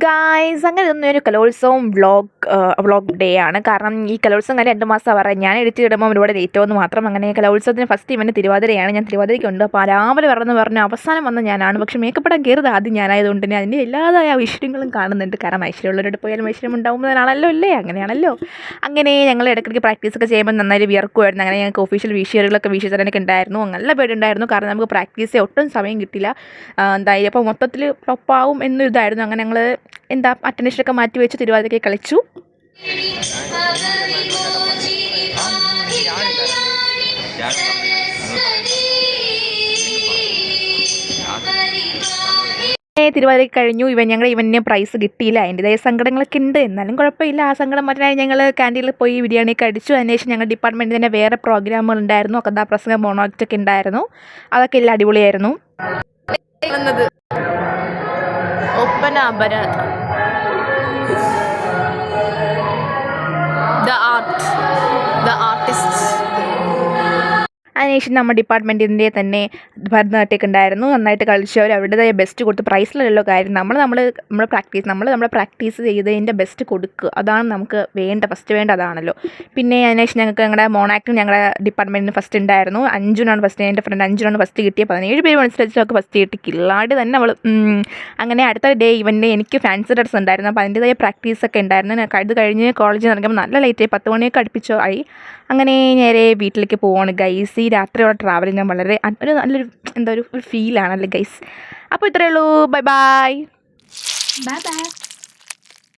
Guys, അങ്ങനെ ഇതൊന്നൊരു കലോത്സവം vlog day ആണ്. കാരണം ഈ കലോത്സവം കഴിഞ്ഞ് 2 മാസം പറയാം. ഞാൻ എഡിറ്റ് ഇടുമ്പോൾ ഒരുപാട് ലേറ്റ് ആവുമെന്ന് മാത്രം. അങ്ങനെ കലോത്സവത്തിന് ഫസ്റ്റ് ഇവൻ്റെ തിരുവാതിരയാണ്. ഞാൻ തിരുവാതിരയ്ക്കുണ്ട്. അപ്പോൾ രാവിലെ പറഞ്ഞ് അവസാനം വന്ന ഞാനാണ്. പക്ഷേ മേക്കപ്പ് ഇടാൻ കയറിയത് ആദ്യം ഞാനായതുകൊണ്ട് തന്നെ അതിൻ്റെ എല്ലാതായ ഐശ്വര്യങ്ങളും കാണുന്നുണ്ട്. കാരണം ഐശ്വര്യമുള്ളവരോട് പോയാലും ഐശ്വര്യം ഉണ്ടാകുന്നതിനാണല്ലോ അല്ലേ, അങ്ങനെയാണല്ലോ. അങ്ങനെ ഞങ്ങൾ ഇടയ്ക്കിടയ്ക്ക് പ്രാക്ടീസൊക്കെ ചെയ്യുമ്പോൾ നന്നായി വിയർക്കുമായിരുന്നു. അങ്ങനെ ഞങ്ങൾക്ക് ഒഫീഷ്യൽ വിഷയറുകളൊക്കെ വീശി തരാനൊക്കെ ഉണ്ടായിരുന്നു. നല്ല പേരുണ്ടായിരുന്നു. കാരണം നമുക്ക് പ്രാക്ടീസ് ചെയ്യാൻ ഒട്ടും സമയം കിട്ടില്ല. എന്തായാലും അപ്പോൾ മൊത്തത്തിൽ ഫ്ലോപ്പാവും എന്നൊരിതായിരുന്നു. അങ്ങനെ ഞങ്ങൾ അറ്റൻഷനൊക്കെ മാറ്റി വെച്ച് തിരുവാതിരയ്ക്ക് കളിച്ചു. തിരുവാതിരയ്ക്ക് കഴിഞ്ഞു. ഇവന് പ്രൈസ് കിട്ടിയില്ല. അതിൻ്റെതായ സങ്കടങ്ങളൊക്കെ ഉണ്ട്. എന്നാലും കുഴപ്പമില്ല. ആ സങ്കടം മാറ്റാനായി ഞങ്ങൾ ക്യാൻറ്റീനിൽ പോയി ബിരിയാണിയൊക്കെ അടിച്ചു. അതിനുശേഷം ഞങ്ങൾ ഡിപ്പാർട്ട്മെൻറ്റിൽ തന്നെ വേറെ പ്രോഗ്രാമുകൾ ഉണ്ടായിരുന്നു. കഥാപ്രസംഗം, മോണോക്റ്റൊക്കെ ഉണ്ടായിരുന്നു. അതൊക്കെ എല്ലാം അടിപൊളിയായിരുന്നു. Oppana അപരാധ the artist. അതിനുശേഷം നമ്മുടെ ഡിപ്പാർട്ട്മെൻറ്റിൻ്റെ തന്നെ ഭരതനാട്യമൊക്കെ ഉണ്ടായിരുന്നു. നന്നായിട്ട് കളിച്ചവർ അവരുടേതായ ബെസ്റ്റ് കൊടുത്ത് പ്രൈസിലല്ലോ കാര്യം. നമ്മുടെ പ്രാക്ടീസ് ചെയ്തതിൻ്റെ ബെസ്റ്റ് കൊടുക്കുക. അതാണ് നമുക്ക് ഫസ്റ്റ് വേണ്ട അതാണല്ലോ. പിന്നെ അതിനുശേഷം ഞങ്ങൾക്ക് ഞങ്ങളുടെ മോണാക്റ്റും ഞങ്ങളുടെ ഡിപ്പാർട്ട്മെൻറ്റിന് ഫസ്റ്റ് ഉണ്ടായിരുന്നു. അഞ്ജുനാണ് ഫസ്റ്റ്. എൻ്റെ ഫ്രണ്ട് അഞ്ജുനാണ് ഫസ്റ്റ് കിട്ടിയത്. 17 പേര് മത്സരിച്ച് അവർക്ക് ഫസ്റ്റ് കിട്ടി. കില്ലാടി തന്നെ അവൾ. അങ്ങനെ അടുത്ത ഡേ എനിക്ക് ഫാൻസി ഡ്രസ് ഉണ്ടായിരുന്നു. അപ്പോൾ അതിൻ്റെതായ പ്രാക്ടീസൊക്കെ ഉണ്ടായിരുന്നു. ഇത് കഴിഞ്ഞ് കോളേജിൽ നിന്ന് ഇറങ്ങുമ്പോൾ നല്ല ലേറ്റായി, 10 മണിയൊക്കെ അടുപ്പിച്ചോ ആയി. അങ്ങനെ നേരെ വീട്ടിലേക്ക് പോവാണ് ഗൈസ്. ഈ രാത്രിയോടെ ട്രാവൽ ചെയ്യാൻ വളരെ നല്ലൊരു ഒരു ഫീലാണല്ലേ ഗൈസ്. അപ്പോൾ ഇത്രയേ ഉള്ളൂ. Bye bye.